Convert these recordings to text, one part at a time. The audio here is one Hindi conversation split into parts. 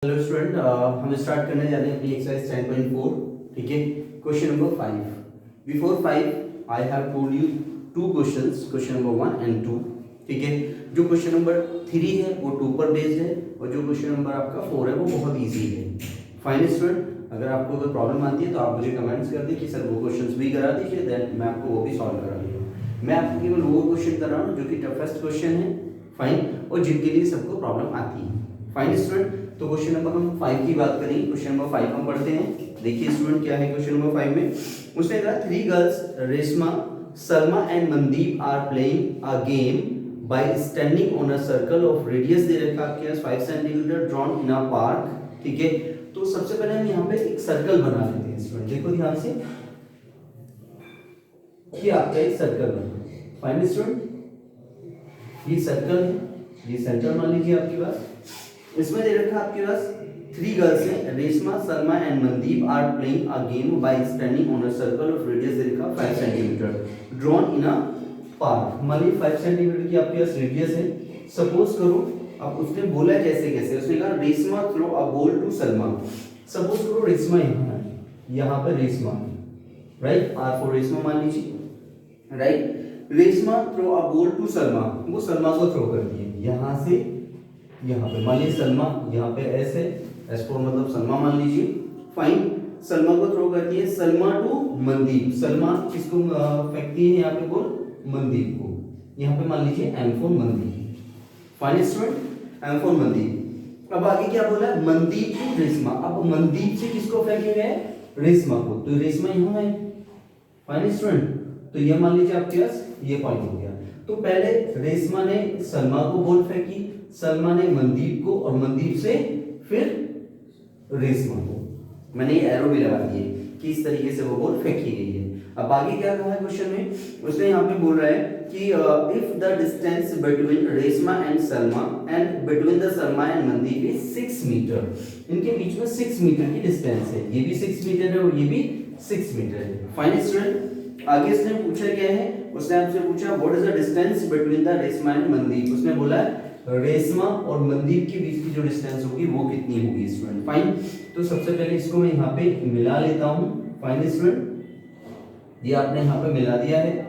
हेलो स्टूडेंट, हम स्टार्ट करने जा रहे हैं अपनी एक्सरसाइज 10.4. ठीक है, question number 5. Before 5 I have told you two questions, question number 1 and 2. ठीक है, जो क्वेश्चन नंबर 3 है वो 2 पर बेस्ड है और जो क्वेश्चन नंबर आपका 4 है वो बहुत इजी है. फाइन स्टूडेंट, अगर आपको कोई प्रॉब्लम आती है तो आप मुझे कमेंट्स कर दीजिए सर वो क्वेश्चंस भी करा दीजिए, देन मैं आपको वो भी सॉल्व करा दूंगा. मैं आपको केवल वो क्वेश्चन कर रहा हूँ जो कि टफेस्ट क्वेश्चन है. फाइन, और जिनके लिए सबको प्रॉब्लम आती है. फाइन स्टूडेंट, तो क्वेश्चन नंबर हम 5 की बात करेंगे. क्वेश्चन नंबर 5 हम पढ़ते हैं. देखिए स्टूडेंट क्या है क्वेश्चन नंबर 5 में. उसने कहा 3 girls Reshma, Salma and Mandeep are playing a game by standing on a circle of radius दे रखा आपके पास 5 centimetre drawn in a park. ठीक है, तो सबसे पहले हम यहाँ पे एक सर्कल बना लेते हैं स्टूडेंट. देखो ध्यान से कि आपका एक सर्कल बना. फाइन स्टूडेंट, ये सर्कल है, ये सेंटर मान लीजिए आपके पास. इसमें दे रखा आपके पास 3 गर्ल्स हैं, Reshma, Salma and Mandeep are playing a game by standing on a circle of radius दे रखा 5 centimetre drawn in a park. मान लीजिए 5 सेंटीमीटर की आपके पास रेडियस है. सपोज करो, अब उसने बोला कैसे कैसे, उसने कहा Reshma throw a ball to Salma. Suppose करो रेशमा यहाँ है, यहाँ पर रेशमा है, राइट. आर फॉर रेशमा मान लीजिए, right. Reshma throw a ball to Salma, वो सलमा को थ्रो कर दिए यहाँ से यहाँ पे. मान लीजिए सलमा यहाँ पे एस है, एस फॉर मतलब सलमा मान लीजिए. फाइन, सलमा को थ्रो करती है सलमा टू मनदीप. सलमा किसको फेंकती है यहाँ पे बॉल? मनदीप को. यहाँ पे मान लीजिए M for Mandeep. Fine student, M for Mandeep. अब आगे क्या बोला? मनदीप टू रेशमा. अब मनदीप से किसको फेंकेंगे? रेशमा को. तो रेशमा यहाँ है. फाइन स्टूडेंट, तो ये मान लीजिए आपके पास ये पॉइंट हो गया. तो पहले रेशमा ने सलमा को बॉल फेंकी, सलमा ने मनदीप को, और मनदीप से फिर रेशमा को. मैंने ये एरो भी लगा दिए कि इस तरीके से वो बॉल फेंकी गई है. अब आगे क्या कहा है क्वेश्चन में, उसने यहाँ पे बोल रहा है कि if the distance between Reshma and Salma and between the Salma and Mandeep is 6 metre. इनके बीच में 6 मीटर की डिस्टेंस है. ये भी 6 मीटर है और ये भी 6 मीटर है. फाइन स्टूडेंट, आगे इसने पूछा क्या है, उसने आपसे पूछा what is the distance between the Reshma and Mandeep. उसने बोला रेशमा और मनदीप के बीच की जो डिस्टेंस होगी वो कितनी होगी स्टूडेंट. फाइन, तो सबसे पहले इसको मैं यहाँ पे मिला लेता हूँ. फाइन स्टूडेंट, ये आपने यहाँ पे मिला दिया है,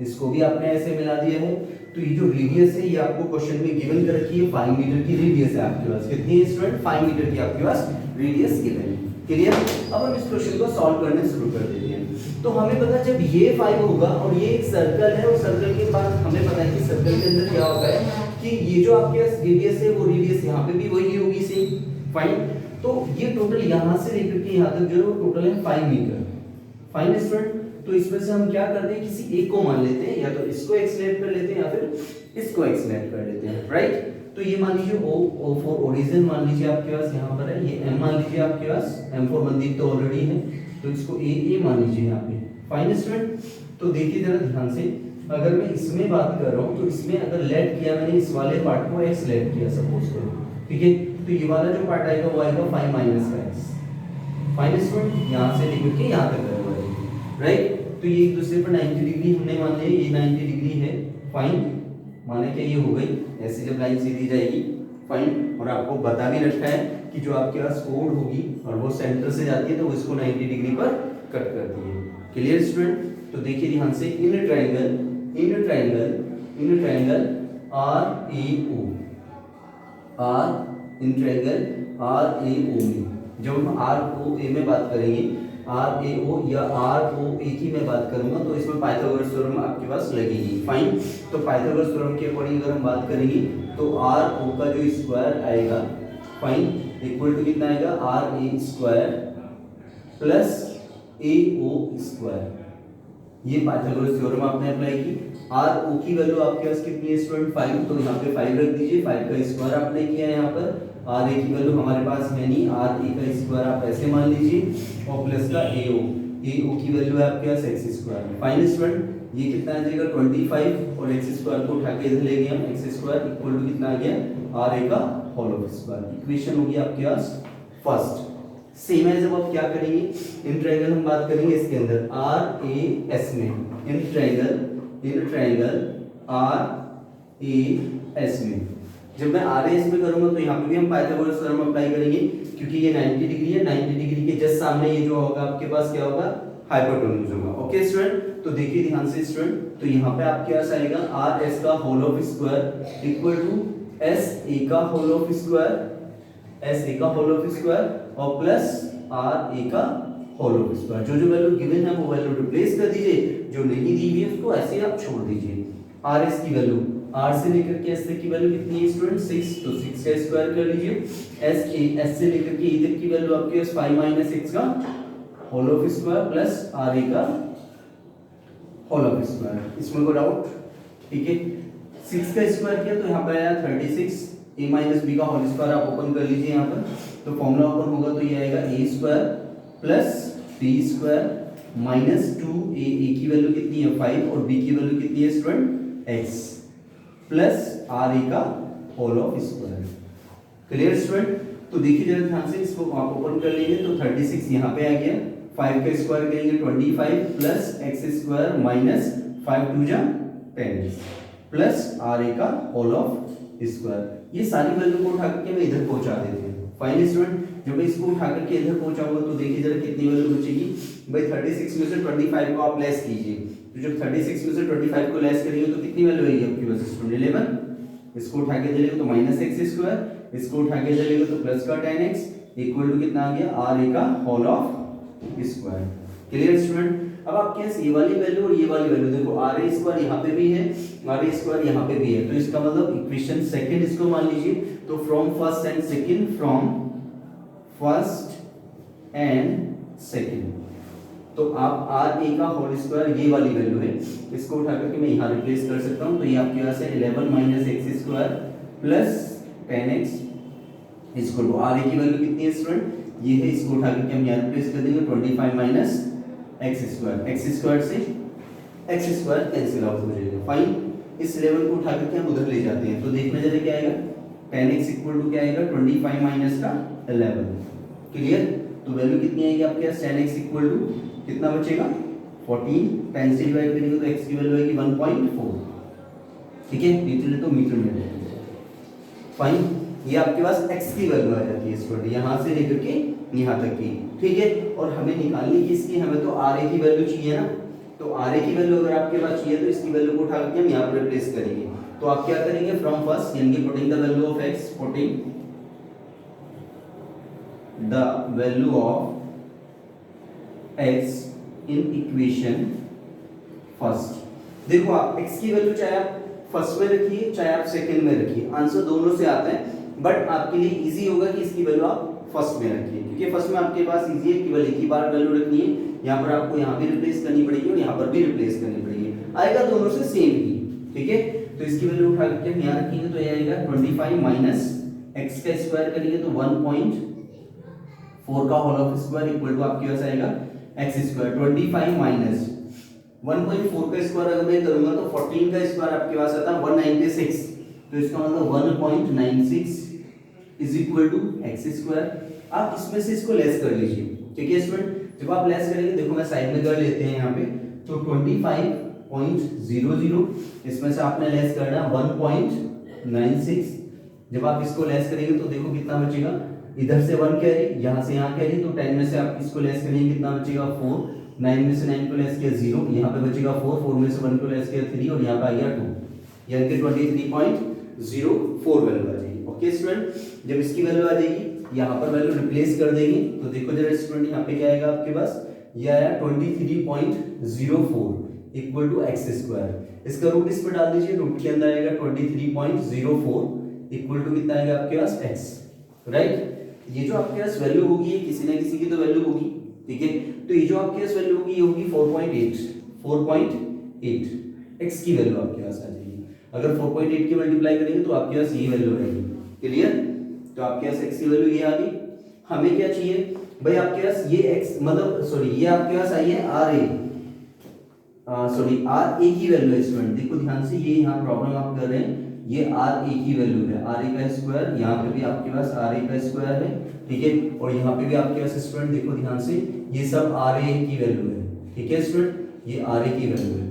इसको भी आपने ऐसे मिला दिया है. तो ये जो रेडियस है ये आपको क्वेश्चन में गिवन कर रखी है, 5 मीटर की रेडियस है आपके पास. कितनी है स्टूडेंट? 5 मीटर की आपके पास रेडियस गिवन है. क्लियर? अब हम इस क्वेश्चन को सॉल्व करने शुरू कर देते हैं. तो हमें पता जब ये 5 होगा और ये एक सर्कल है और सर्कल के बाद हमें पता है कि सर्कल के अंदर क्या होता है कि ये जो आपके पास रेडियस है वो रेडियस यहाँ पे भी वही होगी सेम. फाइन, तो ये टोटल यहाँ से लेकर के यहाँ तक जो है वो टोटल है 5 मीटर. फाइन स्टूडेंट, तो इसमें से हम क्या करते हैं, किसी एक को मान लेते हैं, या तो इसको एक्सलेट कर लेते हैं या फिर इसको एक्सलेट कर लेते हैं. राइट, तो ये मान लीजिए ओ फॉर ओरिजिन मान लीजिए आपके पास यहाँ पर है. ये एम मान लीजिए आपके पास, एम फॉर मनदीप तो ऑलरेडी है, तो इसको ए मान लीजिए यहाँ पे. फाइन स्टूडेंट, तो देखिए जरा ध्यान से, अगर मैं इसमें बात कर रहा हूँ तो इसमें अगर लेट किया मैंने इस वाले पार्ट को एक्स लेट किया सपोज करो. ठीक है, तो ये वाला जो पार्ट आएगा वो आएगा 5 माइनस का एक्स. फाइन स्टूडेंट, यहाँ से लेकर के यहाँ तक आएगा. राइट, तो ये एक दूसरे पर 90 डिग्री हमने मान लिया, ये 90 डिग्री है. फाइन, माने क्या ये हो गई ऐसे जब लाइन सीधी जाएगी. फाइन, और आपको बता भी रखा है कि जो आपके पास कोड होगी और वो सेंटर से जाती है तो इसको 90 डिग्री पर कट करती है. Clear student? तो देखिए ध्यान से, इन ट्रायंगल आर ए ओ में जब हम आर ओ ए में बात करेंगे, आर ए ओ या आर ओ ए की मैं बात करूंगा तो इसमें पाइथागोरस थ्योरम आपके पास लगेगी. फाइन, तो पाइथागोरस थ्योरम के अकॉर्डिंग अगर हम बात करेंगे तो आर ओ का जो स्क्वायर आएगा, फाइन, इक्वल टू कितना आएगा, R A square plus A O square. ये पाइथागोरस थ्योरम आपने अप्लाई की. आर ओ की वैल्यू आपके पास कितनी है स्टूडेंट? 5, तो यहाँ पे 5 रख दीजिए. 5 का स्क्वायर आपने किया है यहाँ पर. आर ए की वैल्यू हमारे पास है नहीं, आर ए का स्क्वायर आप ऐसे मान लीजिए, और प्लस का ए ओ की वैल्यू है आपके पास एक्स स्क्वायर. फाइन स्टूडेंट, ये कितना आ जाएगा 25, और एक्स स्क्वायर को उठा के इधर ले गए हम, एक्स स्क्वायर इक्वल टू कितना आ गया, आर ए का होल स्क्वायर. इक्वेशन होगी आपके पास फर्स्ट. सेम है, जब आप क्या करेंगे, इन ट्रायंगल हम बात करेंगे इसके अंदर आर ए एस में, in triangle R A S में. जब मैं आर ए इसमें करूंगा तो यहाँ पे भी हम पाइथागोरस थ्योरम अप्लाई करेंगे, क्योंकि ये 90 डिग्री है, 90 डिग्री के जस्ट सामने ये जो होगा आपके पास क्या होगा, हाइपोटेन्यूज होगा। ओके स्टूडेंट, तो देखिए ध्यान से स्टूडेंट, तो यहाँ पे आपके पास आएगा आर एस का whole of square equal to S A का whole of square, S A का होल ऑफ स्क्वायर और प्लस आर ए का होल ऑफ स्क्वायर। जो जो वैल्यू गिवन है वो वैल्यू रिप्लेस कर दीजिए, जो नहीं दी हुई है उसको ऐसे आप छोड़ दीजिए। आर एस की वैल्यू, आर से लेकर के एस तक की वैल्यू कितनी है स्टूडेंट, 6, तो 6 का स्क्वायर कर लीजिए। एस से लेकर के ई तक की वैल्यू आपके पास 5 माइनस 6 का whole of square plus R A का होल ऑफ स्क्वायर, इसमें कोई डाउट? ठीक है, 6 का स्क्वायर किया तो यहाँ पे आया 36, a माइनस बी का होल स्क्वायर आप ओपन कर लीजिए यहाँ पर, तो फॉर्मूला ओपन होगा तो ये आएगा a square plus b square minus 2a, a की वैल्यू कितनी है 5 और b की वैल्यू कितनी है student x plus R A का whole of square. Clear student? तो देखिए जरा ध्यान से, इसको आप ओपन कर लेंगे तो 36 यहाँ पे आ गया, 5 का स्क्वायर करेंगे 25 plus x square minus 5 two जा 10 प्लस आर ए का होल ऑफ स्क्वायर। ये सारी वैल्यू को उठा करके मैं इधर पहुंचा देते हैं। फाइन स्टूडेंट, जब मैं इसको उठा करके इधर पहुंचाऊंगा तो देखिए जरा कितनी वैल्यू बचेगी भाई, 36 में से 25 को आप लेस कीजिए, तो जब 36 में से 25 को लेस करेंगे तो कितनी वैल्यू आएगी आपके पास स्टूडेंट 11। इसको उठा के चलेगा तो माइनस एक्स स्क्वायर, इसको उठा के चलेगा तो प्लस का 10x इक्वल टू कितना आ गया, आर ए का whole of square. Clear student? अब आपके पास ये वाली वैल्यू और ये वाली वैल्यू देखो, आर ए स्क्वायर यहाँ पे भी है, आर ए स्क्वायर यहाँ पे भी है, तो इसका मतलब इक्वेशन सेकंड इसको मान लीजिए, तो from first and second, from first and second, तो आप आर ए का होल स्क्वायर ये वाली वैल्यू है, इसको उठा करके मैं यहाँ रिप्लेस कर सकता हूँ, तो ये आपके पास है 11 minus x square plus 10x इसको टू आर ए की वैल्यू कितनी है स्टूडेंट, ये है, इसको उठा करके हम यहाँ रिप्लेस कर देंगे 25 minus x square, x square से एक्स स्क्वायर कैंसिल आउट हो जाएगा। फाइन, इस लेवल को उठा करके हम उधर ले जाते हैं, तो देखना जरा क्या आएगा, 10x इक्वल टू क्या आएगा 25 माइनस का 11। क्लियर? तो वैल्यू कितनी आएगी आपके पास, 10x इक्वल टू कितना बचेगा 14, 10 से डिवाइड करेंगे तो x की वैल्यू आएगी 1.4। ठीक है, लीटर तो मीटर में। फाइन, ये आपके पास x की वैल्यू आ जाती है स्टूडेंट, यहाँ से लेकर के यहाँ तक की। ठीक है, और हमें निकालनी किसकी, हमें तो आर ए की वैल्यू चाहिए ना, तो आर ए की वैल्यू अगर आपके पास चाहिए तो इसकी वैल्यू को उठा करके हम यहाँ पर रिप्लेस करेंगे। तो आप क्या करेंगे, फ्रॉम फर्स्ट यानी कि putting the value of x, putting the value of x in equation first. देखो आप x की वैल्यू चाहे आप फर्स्ट में रखिए चाहे आप सेकंड में रखिए, आंसर दोनों से आता है, बट आपके लिए इजी होगा कि इसकी वैल्यू आप फर्स्ट में रखिए, क्योंकि फर्स्ट में आपके पास इजी है, केवल एक ही बार वैल्यू रखनी है, यहाँ पर आपको यहाँ भी रिप्लेस करनी पड़ेगी और यहाँ पर भी रिप्लेस करनी पड़ेगी, आएगा दोनों से सेम ही। ठीक है, तो इसकी वैल्यू उठा करके हम यहाँ रखेंगे तो ये आएगा 25 माइनस एक्स का स्क्वायर करेंगे तो 1.4 का whole of square equal to आपके पास आएगा एक्स स्क्वायर, 25 माइनस 1.4 का स्क्वायर अगर मैं करूंगा तो 14 का स्क्वायर आपके पास आता है 196, तो इसका मतलब 1.96 is equal to X square. आप इसमें से इसको लेस कर लीजिए। ठीक है स्टूडेंट, जब आप लेस करेंगे, देखो मैं साइड में कर लेते हैं यहाँ पे, तो 25.00 इसमें से आपने लेस करना 1.96, जब आप इसको लेस करेंगे तो देखो कितना बचेगा, इधर से 1 कैरी, यहाँ से यहाँ कैरी, तो 10 में से आप इसको लेस करेंगे कितना बचेगा 4, 9 में से 9 को लेस किया 0, यहाँ पे बचेगा 4, 4 में से 1 को लेस किया 3 और यहाँ पे आ गया 2, यानी कि 23.04 वैल्यू आ जाएगी। ओके स्टूडेंट, जब इसकी वैल्यू आ जाएगी यहाँ पर वैल्यू रिप्लेस कर देंगे, तो देखो जरा स्टूडेंट यहाँ पे क्या आएगा आपके पास, ये आया 23.04 इक्वल टू एक्स स्क्वायर, इसका रूट इस पर डाल दीजिए, रूट के अंदर आएगा 23.04 इक्वल टू कितना आएगा आपके पास एक्स। राइट, ये जो आपके पास वैल्यू होगी ये किसी ना किसी की तो वैल्यू होगी। ठीक है, तो ये जो आपके पास वैल्यू होगी ये होगी 4.8 x की वैल्यू आपके पास आ जाएगी। अगर 4.8 की मल्टीप्लाई करेंगे तो आपके पास ये वैल्यू आएगी। क्लियर, तो आपके पास x की वैल्यू ये आ गई। हमें क्या चाहिए भाई, आपके पास ये x मतलब सॉरी ये आपके पास आई है आर ए की वैल्यू है स्टूडेंट, देखो ध्यान से, ये यहाँ प्रॉब्लम आप कर रहे हैं, ये आर ए की वैल्यू है, आर ए का स्क्वायर, यहाँ पे भी आपके पास आर ए का स्क्वायर है। ठीक है, और यहाँ पे भी आपके पास स्टूडेंट देखो ध्यान से, ये सब आर ए की वैल्यू है। ठीक है स्टूडेंट, ये आर ए की वैल्यू है,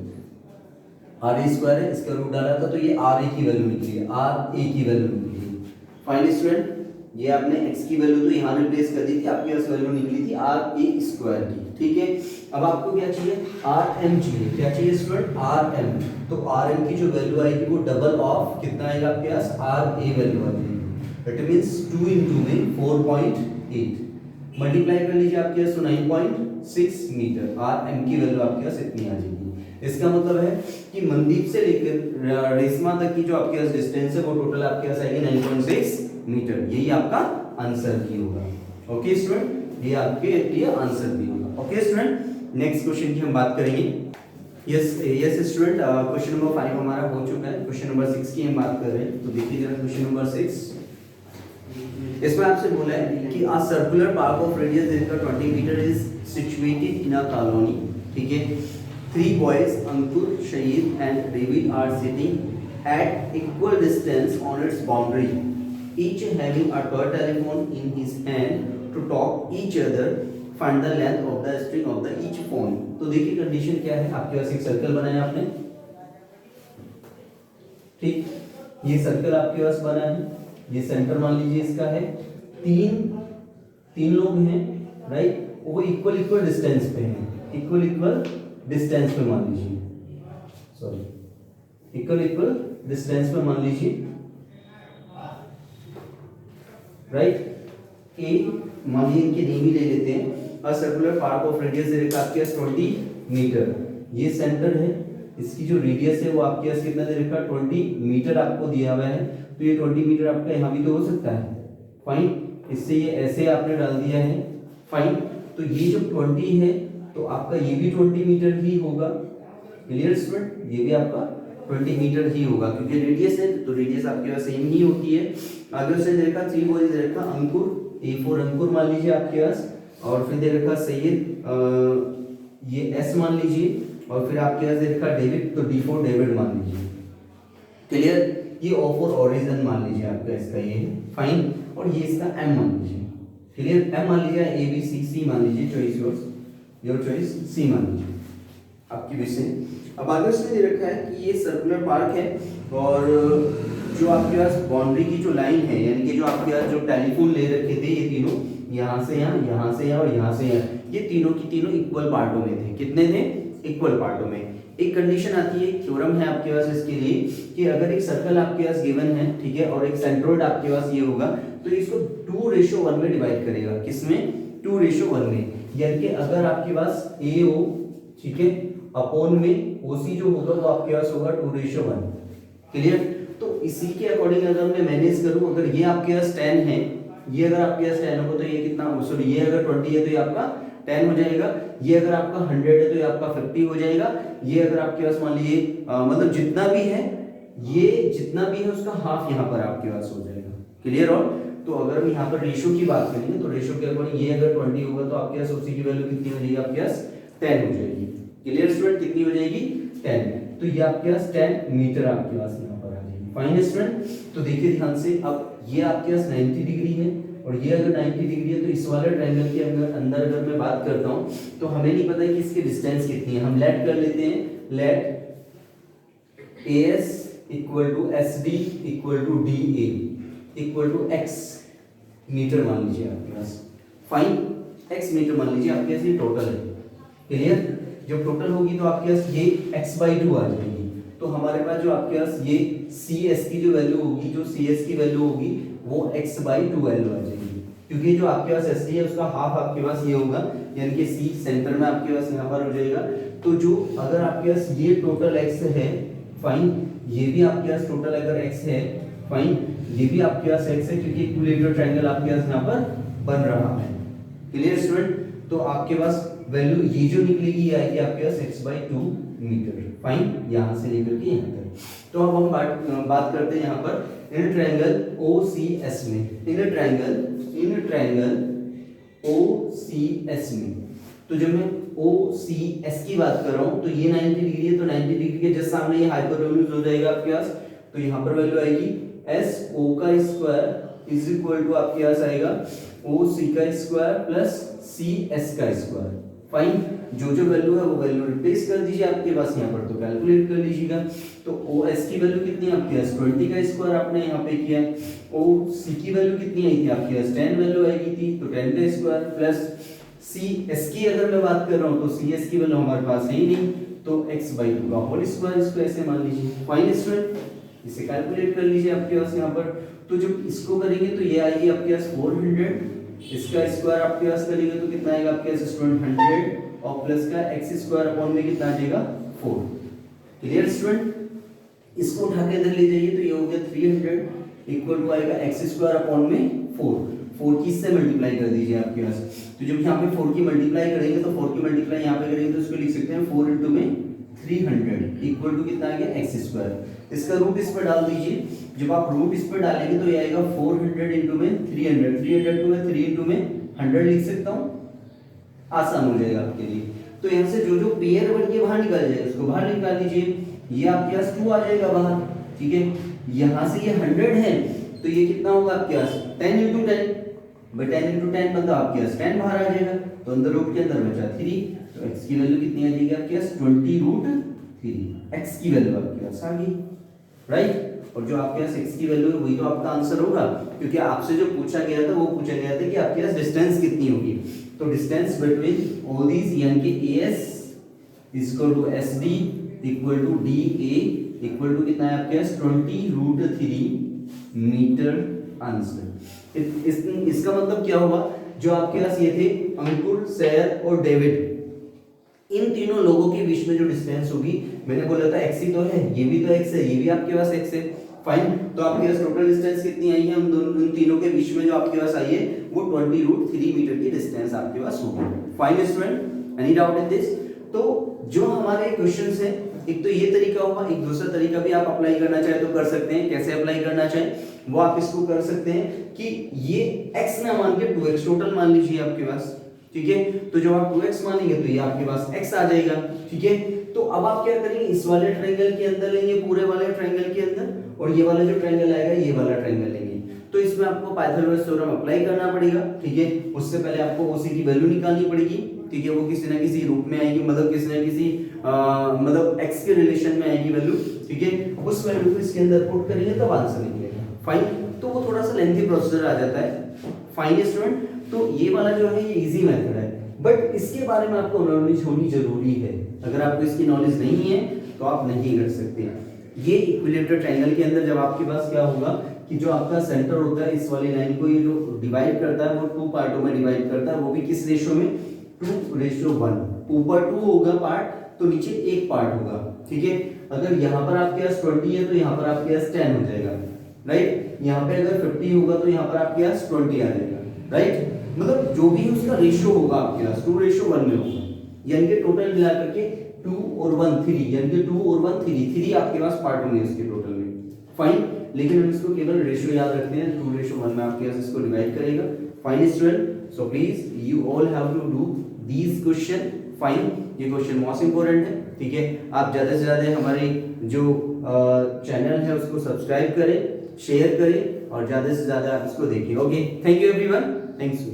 आर ए स्क्वायर है, इसका रूट डाला था तो ये आर ए की वैल्यू निकली है, आर ए की वैल्यू निकली है। फाइन स्टूडेंट, ये आपने x की वैल्यू तो यहाँ रिप्लेस कर दी थी, आपके पास वैल्यू निकली थी आर ए स्क्वायर की, ठीक है। अब आपको क्या चाहिए, आर एम चाहिए, क्या चाहिए स्टूडेंट, आर एम। तो आर एम की जो वैल्यू आएगी वो डबल ऑफ कितना आएगा आपके पास, आर ए वैल्यू आ जाएगी। इट मींस 2 into में 4.8 मल्टीप्लाई कर लीजिए आपके पास, तो 9.6 मीटर आर एम की वैल्यू आपके पास इतनी आ जाएगी। इसका मतलब है कि मनदीप से लेकर रेशमा तक की जो आपके पास डिस्टेंस है वो टोटल आपके पास आएगी 9.6 मीटर। यही आपका आंसर भी होगा। ओके स्टूडेंट, ये आपके लिए आंसर भी होगा। ओके स्टूडेंट, नेक्स्ट क्वेश्चन की हम बात करेंगे। यस स्टूडेंट, क्वेश्चन नंबर 5 हमारा हो चुका है, क्वेश्चन नंबर 6 की हम बात कर रहे हैं। तो देखिए जरा क्वेश्चन नंबर 6, इसमें आपसे बोला है कि a circular park of radius इनका 20 metre is situated in a colony, ठीक है। 3 boys Ankur, Shahid and David are sitting at equal distance on its boundary, each having a toy telephone in his hand to talk each other, find the length of the string of the each phone। तो देखिए कंडीशन क्या है, आपके पास एक सर्कल बनाया आपने, ठीक, ये सर्कल आपके पास बना है, ये सेंटर मान लीजिए इसका है, तीन लोग हैं, राइट, वो इक्वल डिस्टेंस पे हैं, इक्वल डिस्टेंस पे मान लीजिए, सॉरी इक्वल डिस्टेंस पे मान लीजिए, राइट। ए मान लीजिए इनके नेम ही ले लेते हैं, a circular park of radius दे आपके पास 20 मीटर, ये सेंटर है, इसकी जो रेडियस है वो आपके पास कितना दे रखा है, 20 मीटर आपको दिया हुआ है। तो ये 20 मीटर आपका यहाँ भी तो हो सकता है, फाइन, इससे ये ऐसे आपने डाल दिया है, फाइन। तो ये जो 20 है तो आपका ये भी 20 मीटर ही होगा, क्लियर स्टूडेंट, ये भी आपका 20 मीटर ही होगा क्योंकि रेडियस है, तो रेडियस आपके पास सेम ही होती है। आगे उसने दे रखा 3 बॉयज दे रखा अंकुर, A4 अंकुर मान लीजिए आपके पास, और फिर दे रखा सैयद, ये S मान लीजिए, और फिर आपके पास दे रखा डेविड, तो D4 डेविड मान लीजिए, क्लियर। ये O4 ओरिजिन मान लीजिए आपका इसका, ये फाइन, और ये इसका M मान लीजिए, क्लियर। M मान लीजिए, A B C C मान लीजिए, चॉइस योर चॉइस, C मान लीजिए आपकी विषय। अब आगे उसने दे रखा है कि ये सर्कुलर पार्क है, और जो आपके पास बाउंड्री की जो लाइन है, यानी कि जो आपके पास जो टेलीफोन ले रखे थे ये तीनों, यहाँ से यहाँ, यहाँ से यहाँ और यहाँ से यहाँ, ये तीनों की तीनों इक्वल पार्टों में थे। कितने थे, इक्वल पार्टों में। एक कंडीशन आती है, थ्योरम है आपके पास इसके लिए, कि अगर एक सर्कल आपके पास गिवन है, ठीक है, और एक सेंट्रोइड आपके पास ये होगा, तो इसको 2:1 में डिवाइड करेगा, किसमें, 2:1 में। यानी कि अगर आपके पास AO, ठीक है, अपॉन में OC जो होगा वो आपके पास होगा 2:1, क्लियर। तो इसी के अकॉर्डिंग अगर मैं मैनेज करूं, अगर ये आपके पास 10 है, ये अगर आपके पास 10 होगा तो ये कितना, सॉरी ये अगर 20 है तो ये आपका 10 हो जाएगा, ये अगर आपका 100 है तो ये आपका 50 हो जाएगा, ये अगर आपके पास मान लीजिए मतलब जितना भी है, ये जितना भी है उसका हाफ यहाँ पर आपके पास हो जाएगा, क्लियर। और तो अगर हम यहाँ पर रेशियो की बात करेंगे तो रेशियो के अकॉर्डिंग ये अगर 20 होगा तो आपके पास OC की वैल्यू कितनी हो जाएगी, आपके पास 10 हो जाएगी, क्लियर स्टूडेंट, कितनी हो जाएगी, 10। तो ये आपके पास 10 मीटर आपके पास यहाँ पर आ जाएगी, फाइन स्टूडेंट। तो देखिए ध्यान से, अब ये आपके पास 90 डिग्री है, और ये अगर 90 डिग्री है, तो इस वाले ट्रायंगल के अंदर अगर मैं बात करता हूँ तो हमें नहीं पता कि इसकी डिस्टेंस कितनी है। हम लेट कर लेते हैं, let AS equal to SD equal to DA equal to X metre मान लीजिए आपके पास, फाइन, X मीटर मान लीजिए आपके पास, ये टोटल है, क्लियर। जब टोटल होगी तो आपके पास ये x/2 आ जाएगी, तो हमारे पास जो आपके पास ये CS की जो वैल्यू होगी, जो CS की वैल्यू होगी वो x/2 वैल्यू आ जाएगी, क्योंकि जो आपके पास SD है उसका हाफ आपके पास ये होगा, यानी कि C सेंटर में आपके पास यहाँ पर हो जाएगा। तो जो अगर आपके पास ये टोटल x है, फाइन, ये भी आपके पास टोटल अगर x है, फाइन, ये भी आपके पास x है, क्योंकि इक्विलेटरल ट्रायंगल आपके पास यहाँ पर बन रहा है, क्लियर स्टूडेंट। तो आपके पास वैल्यू ये जो निकलेगी ये आएगी आपके पास x/2 मीटर, फाइन, यहाँ से लेकर के यहाँ तक। तो अब हम बात करते हैं यहाँ पर इन ट्रायंगल OCS में, इन ट्रायंगल OCS में। तो जब मैं OCS की बात कर रहा हूँ तो ये 90 डिग्री है, तो 90 डिग्री के जस्ट सामने ये हाइपोटेन्यूज हो जाएगा आपके पास, तो यहाँ पर वैल्यू आएगी SO का स्क्वायर इज इक्वल टू आपके पास आएगा OC का स्क्वायर प्लस CS का स्क्वायर, फाइन। जो वैल्यू है वो वैल्यू रिप्लेस कर दीजिए आपके पास यहाँ पर, तो कैलकुलेट कर लीजिएगा। तो ओ एस की वैल्यू कितनी आपके पास 20 का स्क्वायर आपने यहाँ पे किया, ओ सी की वैल्यू कितनी आई थी आपके पास 10 वैल्यू आई थी, तो 10 का स्क्वायर प्लस सी एस की अगर मैं बात कर रहा हूँ तो सी एस की वैल्यू हमारे पास है ही नहीं, तो x/2 का होल स्क्वायर इसको ऐसे मान लीजिए। फाइन स्टूडेंट, इसे कैलकुलेट कर लीजिए आपके पास यहाँ पर, तो जब इसको करेंगे तो ये आएगी आपके पास 400, इसका स्क्वायर आपके पास करेंगे तो कितना आएगा आपके पास स्टूडेंट 100 और प्लस का x² अपॉन में कितना आ जाएगा 4। क्लियर स्टूडेंट, इसको उठा के अंदर ले जाइए तो ये हो गया 300 इक्वल टू आएगा x² अपॉन में 4 की इससे मल्टीप्लाई कर दीजिए आपके पास, तो जब यहाँ पे 4 की मल्टीप्लाई करेंगे तो 4 की मल्टीप्लाई यहाँ पे करेंगे तो इसको लिख सकते हैं 4 इंटू में 300 इक्वल टू कितना आ गया x²। इसका रूट इस पर डाल दीजिए, जब आप रूट इस पर डालेंगे तो ये आएगा 400 इंटू में 300, 300 टू में 3 इंटू में 100 लिख सकता हूँ, आसान हो जाएगा आपके लिए। तो यहाँ से जो जो पेयर बन के बाहर निकाल जाएगा उसको बाहर निकाल लीजिए, ये आपके पास 2 आ जाएगा बाहर, ठीक है। यहाँ से ये 100 है तो ये कितना होगा आपके पास 10 इंटू 10, 10 इंटू 10 मतलब आपके पास 10 बाहर आ जाएगा, तो अंदर रूट के अंदर बचा 3, तो x की वैल्यू कितनी आ जाएगी आपके पास 20√3, x की वैल्यू आपके पास आ गई, राइट। और जो आपके पास x की वैल्यू है वही तो आपका आंसर होगा, क्योंकि आपसे जो पूछा गया था वो पूछा गया था कि आपके पास डिस्टेंस कितनी होगी, तो डिस्टेंस बिटवीन ऑल दीज यानी कि as equal to SD equal to DA equal to कितना है आपके पास 20√3 मीटर आंसर। इसका मतलब क्या होगा, जो आपके पास ये थे अंकुर, सैर और डेविड, इन तीनों लोगों के बीच में जो डिस्टेंस होगी, मैंने बोला था x ही तो है, ये भी तो x है, ये भी आपके पास x है, फाइन। तो आपके पास टोटल डिस्टेंस कितनी आई है उन तीनों के बीच में जो आपके पास आई है वो 20√3 मीटर की डिस्टेंस आपके पास होगी। Fine student, any doubt in this? तो जो हमारे क्वेश्चंस हैं, एक तो ये तरीका होगा, एक दूसरा तरीका भी आप अप्लाई करना चाहे तो कर सकते हैं। कैसे अप्लाई करना चाहे वो आप इसको कर सकते हैं कि ये x ना मान के 2x टोटल मान लीजिए आपके पास, ठीक है। तो जब आप 2x मानेंगे तो ये आपके पास x आ जाएगा, ठीक है। तो अब आप क्या करेंगे, इस वाले ट्रायंगल के अंदर लेंगे, पूरे वाले ट्रायंगल के अंदर, और ये वाला जो ट्रायंगल आएगा ये वाला ट्रायंगल लेंगे। तो इसमें आपको पाइथागोरस थ्योरम अप्लाई करना पड़ेगा, ठीक है। उससे पहले आपको OC की वैल्यू निकालनी पड़ेगी, ठीक है। वो किसी ना किसी रूप में आएगी, मतलब किसी ना किसी मतलब x के रिलेशन में आएगी वैल्यू, ठीक है। उस वैल्यू को इसके अंदर पुट करेंगे तब आंसर निकलेगा, फाइन। तो वो थोड़ा सा लेंथी प्रोसीजर आ जाता है, फाइन स्टूडेंट। तो ये वाला जो है ये इजी मेथड है, बट इसके बारे में आपको नॉलेज होनी जरूरी है। अगर आपको इसकी नॉलेज नहीं है तो आप नहीं कर सकते। ये इक्विलेटरल ट्रायंगल के अंदर जब आपके पास क्या होगा कि जो आपका सेंटर होता है, इस वाली लाइन को ये जो डिवाइड करता है वो 2 पार्टों में डिवाइड करता है, वो भी किस रेशो में 2:1। ऊपर 2 होगा पार्ट तो नीचे 1 पार्ट होगा, ठीक है। अगर यहाँ पर आपके पास 20 है तो यहाँ पर आपके पास 10 हो जाएगा, राइट। यहाँ पे अगर 50 होगा तो यहाँ पर आपके पास 20 आ जाएगा, राइट। मतलब जो भी उसका रेशियो होगा आपके पास 2:1 में होगा, यानी कि टोटल मिला करके 2 और 1 3, यानी कि 2 और 1 3 आपके पास पार्ट होंगे इसके टोटल में, फाइन। लेकिन हम इसको केवल रेशियो याद रखते हैं, 2:1 में आपके पास इसको डिवाइड करेगा, fine student. So please you all have to do these question, fine. ये क्वेश्चन मोस्ट इंपोर्टेंट है, ठीक है। आप ज्यादा से ज्यादा हमारे जो चैनल है उसको सब्सक्राइब करें, शेयर करें और ज्यादा से ज्यादा आप इसको देखिए। Okay, thank you everyone, thanks.